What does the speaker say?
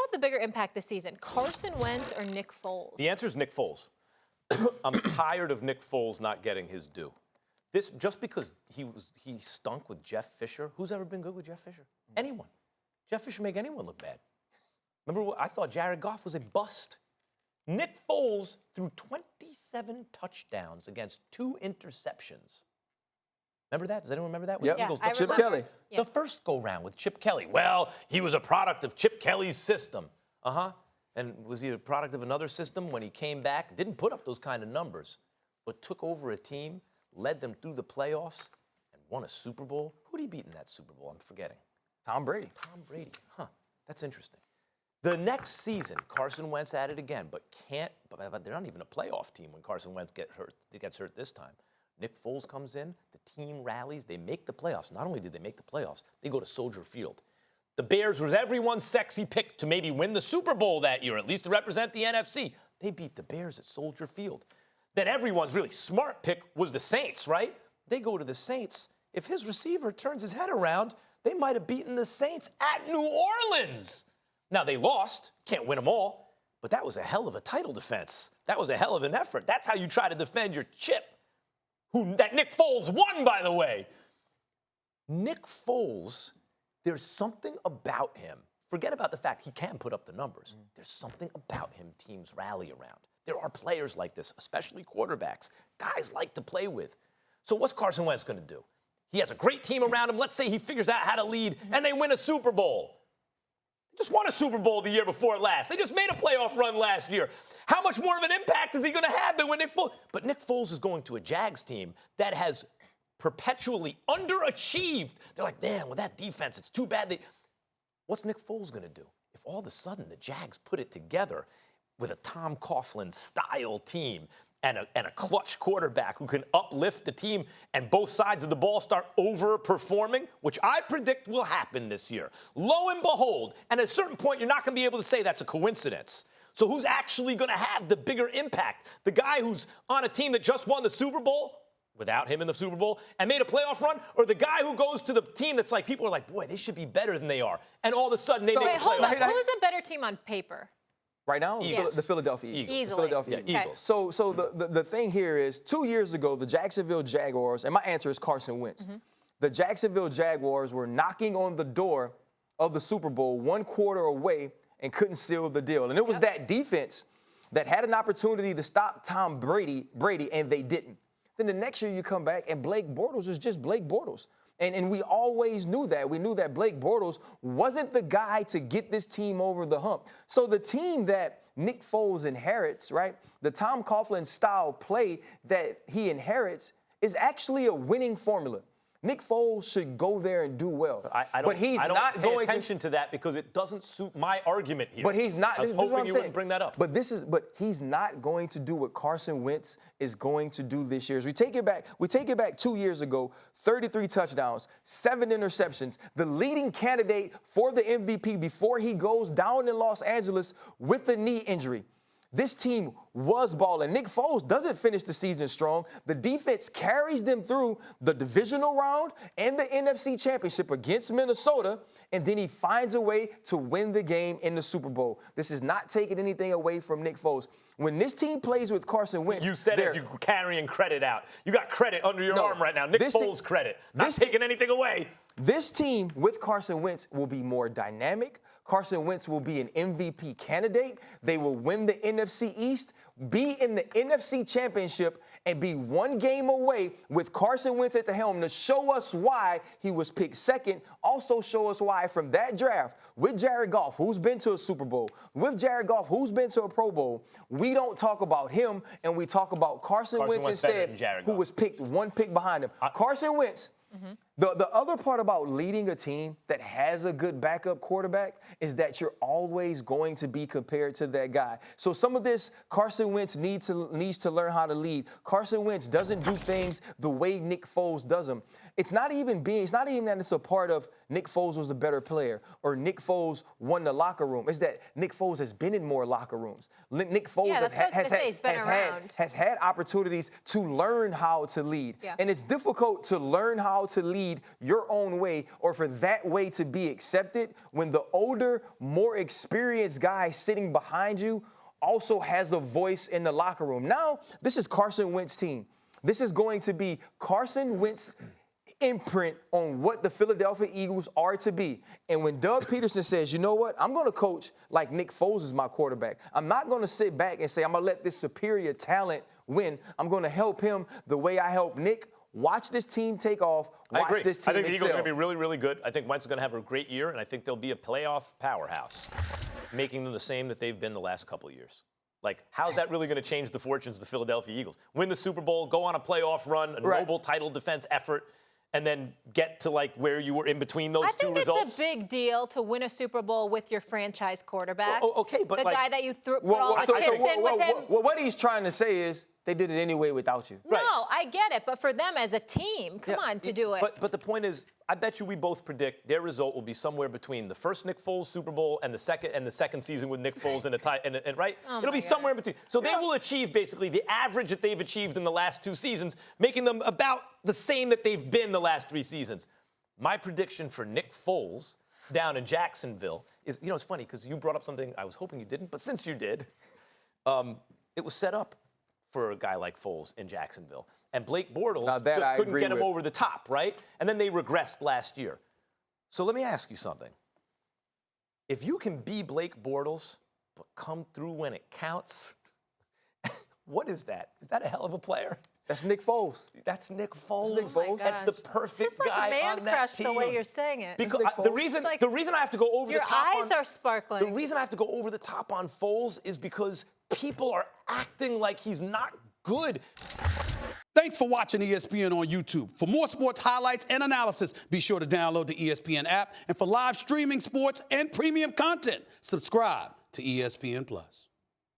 have the bigger impact this season, Carson Wentz or Nick Foles? The answer is Nick Foles. I'm tired of Nick Foles not getting his due. This just because he stunk with Jeff Fisher. Who's ever been good with Jeff Fisher? Anyone. Jeff Fisher make anyone look bad. Remember, I thought Jared Goff was a bust. Nick Foles threw 27 touchdowns against 2 interceptions. Remember that? Does anyone remember that? Yep. Yeah, Chip Kelly. Yeah. The first go-round with Chip Kelly. Well, he was a product of Chip Kelly's system. And was he a product of another system when he came back? Didn't put up those kind of numbers, but took over a team, led them through the playoffs, and won a Super Bowl. Who did he beat in that Super Bowl? I'm forgetting. Tom Brady. Tom Brady. That's interesting. The next season, Carson Wentz at it again, but they're not even a playoff team when Carson Wentz gets hurt this time. Nick Foles comes in, the team rallies, they make the playoffs. Not only did they make the playoffs, they go to Soldier Field. The Bears was everyone's sexy pick to maybe win the Super Bowl that year, at least to represent the NFC. They beat the Bears at Soldier Field. Then everyone's really smart pick was the Saints, right? They go to the Saints. If his receiver turns his head around, they might have beaten the Saints at New Orleans. Now, they lost, can't win them all, but that was a hell of a title defense. That was a hell of an effort. That's how you try to defend your chip. That Nick Foles won, by the way. Nick Foles, there's something about him. Forget about the fact he can put up the numbers. There's something about him teams rally around. There are players like this, especially quarterbacks. Guys like to play with. So what's Carson Wentz going to do? He has a great team around him. Let's say he figures out how to lead, and they win a Super Bowl. They just won a Super Bowl the year before last. They just made a playoff run last year. How much more of an impact is he going to have than when Nick Foles? But Nick Foles is going to a Jags team that has perpetually underachieved. They're like, damn, with that defense, it's too bad. What's Nick Foles going to do? If all of a sudden the Jags put it together with a Tom Coughlin-style team and a clutch quarterback who can uplift the team and both sides of the ball start overperforming, which I predict will happen this year. Lo and behold, and at a certain point, you're not going to be able to say that's a coincidence. So who's actually going to have the bigger impact? The guy who's on a team that just won the Super Bowl, without him in the Super Bowl, and made a playoff run, or the guy who goes to the team that's like, people are like, boy, they should be better than they are, and all of a sudden they make a playoff. Hold on. Who's the better team on paper? Right now, Yes. the Philadelphia Eagles. Easily. The Philadelphia Yeah, Eagles. okay. So the thing here is, 2 years ago, the Jacksonville Jaguars, and my answer is Carson Wentz. The Jacksonville Jaguars were knocking on the door of the Super Bowl 1 quarter away and couldn't seal the deal. And it was that defense that had an opportunity to stop Tom Brady, and they didn't. Then the next year you come back, and Blake Bortles was just Blake Bortles. And we always knew that. We knew that Blake Bortles wasn't the guy to get this team over the hump. So the team that Nick Foles inherits, right, the Tom Coughlin-style play that he inherits is actually a winning formula. Nick Foles should go there and do well. I don't pay attention to that because it doesn't suit my argument here. But he's not. I was hoping you wouldn't bring that up. But he's not going to do what Carson Wentz is going to do this year. As we take it back 2 years ago, 33 touchdowns, 7 interceptions, the leading candidate for the MVP before he goes down in Los Angeles with a knee injury. This team was balling. Nick Foles doesn't finish the season strong. The defense carries them through the divisional round and the NFC Championship against Minnesota, and then he finds a way to win the game in the Super Bowl. This is not taking anything away from Nick Foles. When this team plays with Carson Wentz, you said as you're carrying credit out. You got credit under your arm right now. Nick Foles credit. Not taking anything away. This team with Carson Wentz will be more dynamic. Carson Wentz will be an MVP candidate. They will win the NFC East, be in the NFC Championship, and be 1 game away with Carson Wentz at the helm to show us why he was picked second. Also show us why from that draft with Jared Goff, who's been to a Super Bowl, with Jared Goff, who's been to a Pro Bowl, we don't talk about him and we talk about Carson Wentz instead, who was picked 1 pick behind him. Carson Wentz. The other part about leading a team that has a good backup quarterback is that you're always going to be compared to that guy. So some of this, Carson Wentz needs to learn how to lead. Carson Wentz doesn't do things the way Nick Foles does them. It's not even that it's a part of Nick Foles was the better player or Nick Foles won the locker room. It's that Nick Foles has been in more locker rooms. Nick Foles has had opportunities to learn how to lead. Yeah. And it's difficult to learn how to lead your own way or for that way to be accepted when the older, more experienced guy sitting behind you also has a voice in the locker room. Now, this is Carson Wentz's team. This is going to be Carson Wentz imprint on what the Philadelphia Eagles are to be. And when Doug Peterson says, you know what, I'm going to coach like Nick Foles is my quarterback. I'm not going to sit back and say, I'm going to let this superior talent win. I'm going to help him the way I help Nick. Watch this team take off. Watch this team I think the excel. Eagles are going to be really, really good. I think Wentz is going to have a great year, and I think they'll be a playoff powerhouse, making them the same that they've been the last couple of years. Like, how's that really going to change the fortunes of the Philadelphia Eagles? Win the Super Bowl, go on a playoff run, a noble title defense effort, and then get to, like, where you were in between those two results? I think it's a big deal to win a Super Bowl with your franchise quarterback. Well, okay, but the like, guy that you put all the chips in with him. What he's trying to say is they did it anyway without you. No, I get it. But for them as a team, come on, to do it. But the point is, I bet you we both predict their result will be somewhere between the first Nick Foles Super Bowl and the second season with Nick Foles in a tie, and right? It'll be somewhere in between. So they will achieve basically the average that they've achieved in the last 2 seasons, making them about the same that they've been the last 3 seasons. My prediction for Nick Foles down in Jacksonville is, it's funny because you brought up something I was hoping you didn't, but since you did, it was set up for a guy like Foles in Jacksonville. And Blake Bortles just couldn't get him over the top, right? And then they regressed last year. So let me ask you something. If you can be Blake Bortles, but come through when it counts, what is that? Is that a hell of a player? That's Nick Foles. That's Nick Foles. That's Nick Foles. That's the perfect it's like guy man on that crush team. The way you're saying it. Because the reason I have to go over the top your eyes are sparkling. The reason I have to go over the top on Foles is because people are acting like he's not good. Thanks for watching ESPN on YouTube. For more sports highlights and analysis, be sure to download the ESPN app. And for live streaming sports and premium content, subscribe to ESPN+.